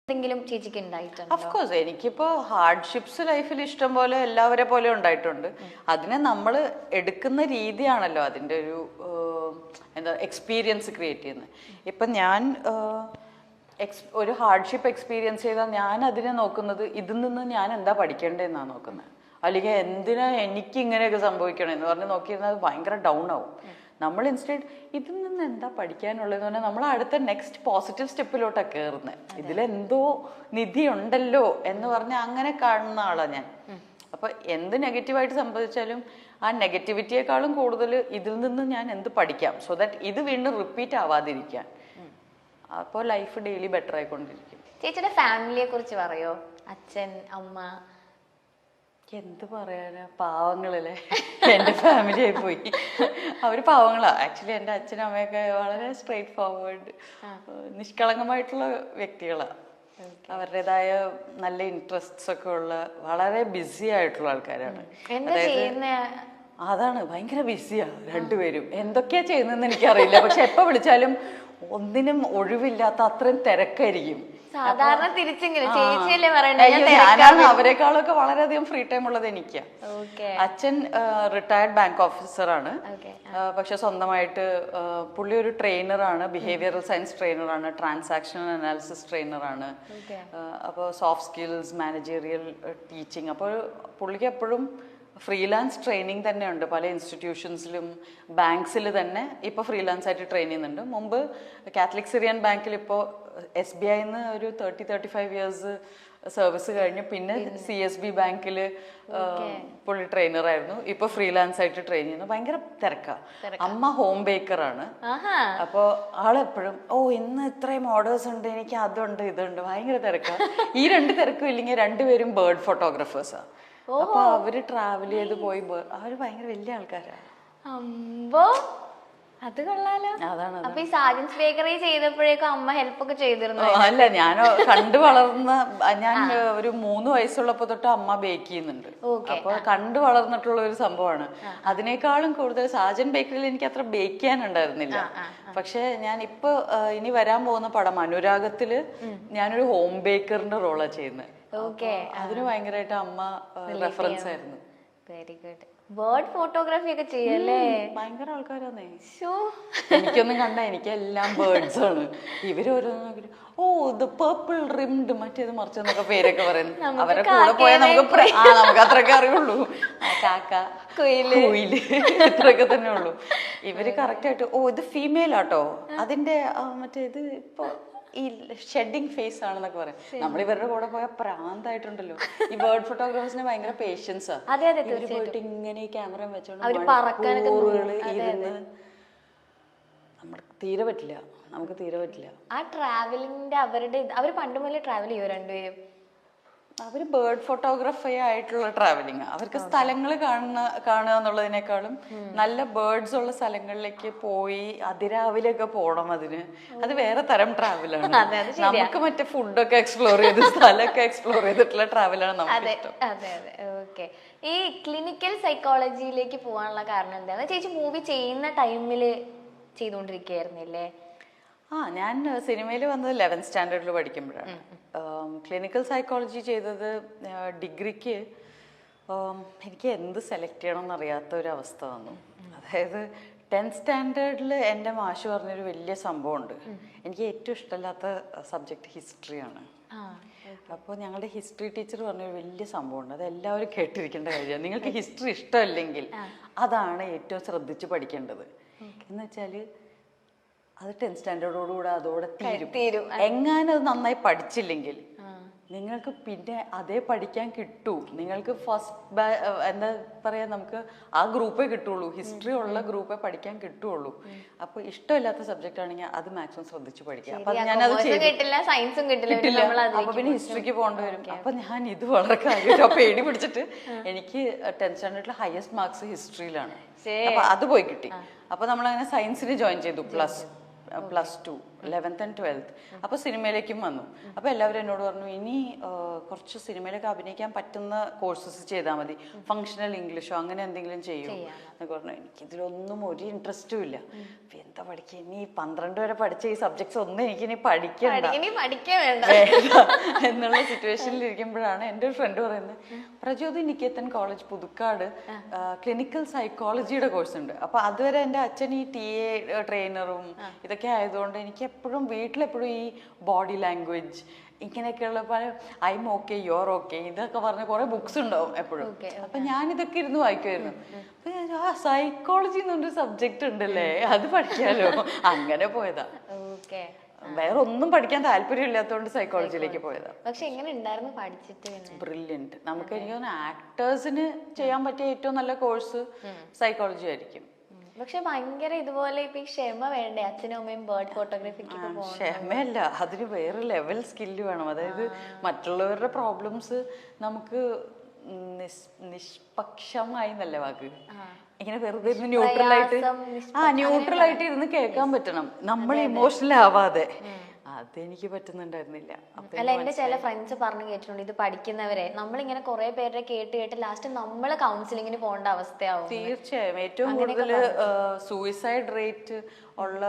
എന്തെങ്കിലും ചേച്ചിക്ക് ഉണ്ടായിട്ടുണ്ടോ? ഓഫ് കോഴ്സ് എനിക്കിപ്പോ ഹാർഡ്ഷിപ്സ് ലൈഫിൽ ഇഷ്ടം പോലെ എല്ലാവരെ പോലെ ഉണ്ടായിട്ടുണ്ട്. അതിനെ നമ്മൾ എടുക്കുന്ന രീതിയാണല്ലോ അതിൻ്റെ ഒരു എന്താ എക്സ്പീരിയൻസ് ക്രിയേറ്റ് ചെയ്യുന്നത്. ഇപ്പം ഞാൻ ഒരു ഹാർഡ്ഷിപ്പ് എക്സ്പീരിയൻസ് ചെയ്താൽ ഞാൻ അതിനെ നോക്കുന്നത് ഇതിൽ നിന്ന് ഞാൻ എന്താ പഠിക്കേണ്ടതെന്നാണ് നോക്കുന്നത്. അല്ലെങ്കിൽ എന്തിനാ എനിക്ക് ഇങ്ങനെയൊക്കെ സംഭവിക്കണമെന്ന് പറഞ്ഞ് നോക്കിയിരുന്നാൽ അത് ഭയങ്കര ഡൗൺ ആവും. നമ്മൾ ഇൻസ്റ്റെഡ് ഇതിൽ നിന്ന് എന്താ പഠിക്കാനുള്ളതെന്ന് പറഞ്ഞാൽ നമ്മൾ അടുത്ത നെക്സ്റ്റ് പോസിറ്റീവ് സ്റ്റെപ്പിലോട്ടാണ് കയറുന്നത്. ഇതിലെന്തോ നിധി ഉണ്ടല്ലോ എന്ന് പറഞ്ഞ് അങ്ങനെ കാണുന്ന ആളാണ് ഞാൻ. അപ്പൊ എന്ത് നെഗറ്റീവായിട്ട് സംഭവിച്ചാലും ആ നെഗറ്റിവിറ്റിയെക്കാളും കൂടുതൽ ഇതിൽ നിന്ന് ഞാൻ എന്ത് പഠിക്കാം, സോ ദാറ്റ് ഇത് വീണ്ടും റിപ്പീറ്റ് ആവാതിരിക്കാൻ. അപ്പോൾ ലൈഫ് ഡെയിലി ബെറ്റർ ആയിക്കൊണ്ടിരിക്കും. ചേച്ചിയുടെ ഫാമിലിയെ കുറിച്ച് പറയോ? അച്ഛൻ, അമ്മ? എന്ത് പറയാനാ, പാവങ്ങളല്ലേ. എൻ്റെ ഫാമിലി ആയി പോയി. അവര് പാവങ്ങളാ. ആക്ച്വലി എൻ്റെ അച്ഛനും അമ്മയൊക്കെ വളരെ സ്ട്രെയിറ്റ് ഫോർവേഡ്, നിഷ്കളങ്കമായിട്ടുള്ള വ്യക്തികളാണ്. അവരുടേതായ നല്ല ഇൻട്രസ്റ്റ്സ് ഒക്കെ ഉള്ള വളരെ ബിസി ആയിട്ടുള്ള ആൾക്കാരാണ്. അതാണ്, ഭയങ്കര ബിസിയാ രണ്ടുപേരും. എന്തൊക്കെയാ ചെയ്യുന്നതെന്ന് എനിക്കറിയില്ല. പക്ഷെ എപ്പോ വിളിച്ചാലും ഒന്നിനും ഒഴിവില്ലാത്ത അത്രയും തിരക്കായിരിക്കും. സാധാരണ ഞാനാണ് അവരെക്കാളൊക്കെ വളരെയധികം ഫ്രീ ടൈം ഉള്ളത് എനിക്കാ. അച്ഛൻ റിട്ടയർഡ് ബാങ്ക് ഓഫീസറാണ്. പക്ഷെ സ്വന്തമായിട്ട് പുള്ളി ഒരു ട്രെയിനറാണ്, ബിഹേവിയറൽ സയൻസ് ട്രെയിനറാണ്, ട്രാൻസാക്ഷണൽ അനാലിസിസ് ട്രെയിനറാണ്. അപ്പോൾ സോഫ്റ്റ് സ്കിൽസ്, മാനേജീരിയൽ ടീച്ചിങ്. അപ്പോൾ പുള്ളിക്ക് എപ്പോഴും ഫ്രീലാൻസ് ട്രെയിനിങ് തന്നെ ഉണ്ട്. പല ഇൻസ്റ്റിറ്റ്യൂഷൻസിലും ബാങ്ക്സിൽ തന്നെ ഇപ്പോൾ ഫ്രീലാൻസ് ആയിട്ട് ട്രെയിൻ ചെയ്യുന്നുണ്ട്. മുമ്പ് കാത്തലിക് സിറിയൻ ബാങ്കിൽ ഇപ്പോൾ SBIന്ന് ഒരു 35 ഇയേഴ്സ് സർവീസ് കഴിഞ്ഞു. പിന്നെ CSB ബാങ്കിൽ പുള്ളി ട്രെയിനറായിരുന്നു. ഇപ്പൊ ഫ്രീലാൻസ് ആയിട്ട് ട്രെയിൻ ചെയ്യുന്നു. ഭയങ്കര തിരക്കാ. അമ്മ ഹോം ബേക്കറാണ്. അപ്പോൾ ആളെപ്പോഴും ഇന്ന് ഇത്രയും ഓർഡേഴ്സ് ഉണ്ട്, എനിക്ക് അതുണ്ട് ഇതുണ്ട്, ഭയങ്കര തിരക്കാ. ഈ രണ്ട് തിരക്കും ഇല്ലെങ്കിൽ രണ്ടുപേരും ബേർഡ് ഫോട്ടോഗ്രാഫേഴ്സാ. അപ്പൊ അവര് ട്രാവൽ ചെയ്ത് പോയി, അവര് ഭയങ്കര വലിയ ആൾക്കാരാണ്. അത് കൊള്ളാലോ. അതാണ്. അപ്പൊ ഈ സാജൻസ് ബേക്കറി ചെയ്തപ്പോഴേക്കും അമ്മ ഹെൽപ്പ് ഒക്കെ ചെയ്തിരുന്നു? അല്ല, ഞാൻ കണ്ടു വളർന്ന, ഞാൻ ഒരു 3 വയസ്സുള്ളപ്പോ തൊട്ട് അമ്മ ബേക്ക് ചെയ്യുന്നുണ്ട്. അപ്പൊ കണ്ടു വളർന്നിട്ടുള്ള ഒരു സംഭവമാണ്. അതിനേക്കാളും കൂടുതൽ സാജൻ ബേക്കറിയിൽ എനിക്ക് അത്ര ബേക്ക് ചെയ്യാനുണ്ടായിരുന്നില്ല. പക്ഷെ ഞാൻ ഇപ്പൊ ഇനി വരാൻ പോകുന്ന പടം അനുരാഗത്തില് ഞാനൊരു ഹോം ബേക്കറിന്റെ റോളാണ് ചെയ്യുന്നത്. അതിന് ഭയങ്കരമായിട്ട് അമ്മ റെഫറൻസ് ആയിരുന്നു. Very good. ബേർഡ് ഫോട്ടോഗ്രാഫി ഒക്കെ ചെയ്യല്ലേ? ഭയങ്കര ആൾക്കാരാന്നേ. എനിക്കൊന്നും കണ്ട, എനിക്ക് എല്ലാം ബേർഡ്സ് ആണ്. ഇവര് ഓരോന്നും ഇത് പേർപ്പിൾ റിംഡ് മറ്റേത് മറിച്ചെന്നൊക്കെ പേരൊക്കെ പറയുന്നു. അവരെ കൂടെ പോയാൽ നമുക്ക് അത്രയൊക്കെ അറിയുള്ളൂ. കാക്ക, കുയില്, ഇത്രയൊക്കെ തന്നെ ഉള്ളൂ. ഇവര് കറക്റ്റ് ആയിട്ട് ഇത് ഫീമെയിൽ ആട്ടോ, അതിന്റെ മറ്റേ ഇത് ഇപ്പൊ ഈ ഷെഡിങ് ഫേസ് ആണെന്നൊക്കെ പറയാം. നമ്മൾ ഇവരുടെ കൂടെ പോയാൽ പ്രാന്തായിട്ടുണ്ടല്ലോ. ഈ ബേർഡ് ഫോട്ടോഗ്രാഫേഴ്സിന് ഭയങ്കര പേഷ്യൻസാ. പോയിട്ട് ഇങ്ങനെ ഈ ക്യാമറ വെച്ചോണ്ട് ഇരുന്ന് നമുക്ക് തീരെ പറ്റില്ല. ആ ട്രാവലിംഗിന്റെ അവര് പണ്ട് മുതലേ ട്രാവൽ ചെയ്യോ രണ്ടുപേരും? അവര് ബേർഡ് ഫോട്ടോഗ്രാഫി ആയിട്ടുള്ള ട്രാവലിംഗ്. അവർക്ക് സ്ഥലങ്ങൾ കാണുക എന്നുള്ളതിനേക്കാളും നല്ല ബേർഡ്സ് ഉള്ള സ്ഥലങ്ങളിലേക്ക് പോയി അതിരാവിലെയൊക്കെ പോകണം. അത് വേറെ തരം ട്രാവലാണ്. നമുക്ക് മറ്റേ ഫുഡൊക്കെ എക്സ്പ്ലോർ ചെയ്ത് സ്ഥലമൊക്കെ എക്സ്പ്ലോർ ചെയ്തിട്ടുള്ള ട്രാവലാണ് നമുക്ക് ഇഷ്ടം. ഓക്കെ. ഈ ക്ലിനിക്കൽ സൈക്കോളജിയിലേക്ക് പോകാനുള്ള കാരണം എന്താണ്? ചേച്ചി മൂവി ചെയ്യുന്ന ടൈമില് ചെയ്തുകൊണ്ടിരിക്കുകയായിരുന്നില്ലേ? ഞാൻ സിനിമയിൽ വന്നത് 11th സ്റ്റാൻഡേർഡിൽ പഠിക്കുമ്പോഴാണ്. ക്ലിനിക്കൽ സൈക്കോളജി ചെയ്തത് ഡിഗ്രിക്ക്. എനിക്ക് എന്ത് സെലക്ട് ചെയ്യണമെന്ന് അറിയാത്ത ഒരു അവസ്ഥ വന്നു. അതായത് 10th സ്റ്റാൻഡേർഡിൽ എൻ്റെ മാഷ് പറഞ്ഞൊരു വലിയ സംഭവമുണ്ട്. എനിക്ക് ഏറ്റവും ഇഷ്ടമില്ലാത്ത സബ്ജക്റ്റ് ഹിസ്റ്ററിയാണ്. അപ്പോൾ ഞങ്ങളുടെ ഹിസ്റ്ററി ടീച്ചർ പറഞ്ഞൊരു വലിയ സംഭവമുണ്ട്. അത് എല്ലാവരും കേട്ടിരിക്കേണ്ട കാര്യമാണ്. നിങ്ങൾക്ക് ഹിസ്റ്ററി ഇഷ്ടമല്ലെങ്കിൽ അതാണ് ഏറ്റവും ശ്രദ്ധിച്ച് പഠിക്കേണ്ടത്. എന്ന് വെച്ചാൽ അത് 10th സ്റ്റാൻഡേർഡോടുകൂടെ അതോടെ തീരും. എങ്ങാനും അത് നന്നായി പഠിച്ചില്ലെങ്കിൽ നിങ്ങൾക്ക് പിന്നെ അതേ പഠിക്കാൻ കിട്ടൂ. നിങ്ങൾക്ക് ഫസ്റ്റ് എന്താ പറയാ, നമുക്ക് ആ ഗ്രൂപ്പേ കിട്ടുള്ളൂ. ഹിസ്റ്ററി ഉള്ള ഗ്രൂപ്പേ പഠിക്കാൻ കിട്ടുള്ളൂ. അപ്പൊ ഇഷ്ടമില്ലാത്ത സബ്ജക്റ്റ് ആണെങ്കിൽ അത് മാക്സിമം ശ്രദ്ധിച്ച് പഠിക്കാം. അപ്പൊ ഞാനത് കിട്ടില്ല. അപ്പൊ പിന്നെ ഹിസ്റ്ററിക്ക് പോകേണ്ടി വരും. അപ്പൊ ഞാൻ ഇത് വളരെ കാര്യമായിട്ട് പേടി പിടിച്ചിട്ട് എനിക്ക് 10th സ്റ്റാൻഡേർഡിൽ ഹയസ്റ്റ് മാർക്സ് ഹിസ്റ്ററിയിലാണ്. അപ്പൊ അത് പോയി കിട്ടി. അപ്പൊ നമ്മളങ്ങനെ സയൻസിന് ജോയിൻ ചെയ്തു. +2 11th and 12th. അപ്പോൾ സിനിമയിലേക്കും വന്നു. അപ്പോൾ എല്ലാവരും എന്നോട് പറഞ്ഞു ഇനി കുറച്ച് സിനിമയിലൊക്കെ അഭിനയിക്കാൻ പറ്റുന്ന കോഴ്സസ് ചെയ്താൽ മതി, ഫങ്ഷണൽ ഇംഗ്ലീഷോ അങ്ങനെ എന്തെങ്കിലും ചെയ്യും എന്നൊക്കെ പറഞ്ഞു. എനിക്കിതിലൊന്നും ഒരു ഇൻട്രസ്റ്റും ഇല്ല. എന്താ പഠിക്കുക, ഇനി 12 വരെ പഠിച്ച ഈ സബ്ജക്ട്സ് ഒന്നും എനിക്കിനി പഠിക്കണ്ട എന്നുള്ള സിറ്റുവേഷനിൽ ഇരിക്കുമ്പോഴാണ് എൻ്റെ ഒരു ഫ്രണ്ട് പറയുന്നത്, പ്രചോദി നികേതൻ കോളേജ് പുതുക്കാട് ക്ലിനിക്കൽ സൈക്കോളജിയുടെ കോഴ്സ് ഉണ്ട്. അപ്പൊ അതുവരെ എൻ്റെ അച്ഛൻ ഈ TA ട്രെയിനറും ഇതൊക്കെ ആയതുകൊണ്ട് എനിക്ക് എപ്പോഴും വീട്ടിലെപ്പോഴും ഈ ബോഡി ലാംഗ്വേജ് ഇങ്ങനെയൊക്കെയുള്ള പല ഐം ഓക്കെ യുവർ ഓക്കെ ഇതൊക്കെ പറഞ്ഞ കുറെ ബുക്സ് ഉണ്ടാവും എപ്പോഴും. അപ്പൊ ഞാൻ ഇതൊക്കെ ഇരുന്ന് വായിക്കുമായിരുന്നു. അപ്പൊ ഞാൻ സൈക്കോളജി എന്നൊരു സബ്ജക്ട് ഉണ്ടല്ലേ, അത് പഠിക്കാലോ, അങ്ങനെ പോയതാ. വേറെ ഒന്നും പഠിക്കാൻ താല്പര്യം ഇല്ലാത്തതുകൊണ്ട് സൈക്കോളജിയിലേക്ക് പോയതാ. പക്ഷെ എങ്ങനെ ഉണ്ടായിരുന്നു പഠിച്ചിട്ട്? ബ്രില്യന്റ്. നമുക്ക് എനിക്ക് തോന്നുന്നു ആക്ടേഴ്സിന് ചെയ്യാൻ പറ്റിയ ഏറ്റവും നല്ല കോഴ്സ് സൈക്കോളജി ആയിരിക്കും. പക്ഷെ ഭയങ്കര ഇതുപോലെ ഇപ്പൊ ഈ ക്ഷമ വേണ്ടേ, അച്ഛനും അമ്മയും ബേർഡ് ഫോട്ടോഗ്രാഫിക്ക്? ക്ഷമയല്ല, അതിന് വേറെ ലെവൽ സ്കില്ല് വേണം. അതായത് മറ്റുള്ളവരുടെ പ്രോബ്ലംസ് നമുക്ക് നിഷ്പക്ഷമായി നല്ല വാക്ക്, ഇങ്ങനെ വെറുതെ ന്യൂട്രൽ ആയിട്ട് ഇരുന്ന് കേൾക്കാൻ പറ്റണം, നമ്മൾ ഇമോഷണൽ ആവാതെ. അതെനിക്ക് പറ്റുന്നുണ്ടായിരുന്നില്ല. അല്ല, എന്റെ ചില ഫ്രണ്ട്സ് പറഞ്ഞു കേട്ടിട്ടുണ്ട്, ഇത് പഠിക്കുന്നവരെ നമ്മളിങ്ങനെ കുറെ പേരുടെ കേട്ട് ലാസ്റ്റ് നമ്മള് കൗൺസിലിങ്ങിന് പോകേണ്ട അവസ്ഥയാവും. തീർച്ചയായും ഏറ്റവും കൂടുതൽ സൂയിസൈഡ് റേറ്റ് ഉള്ള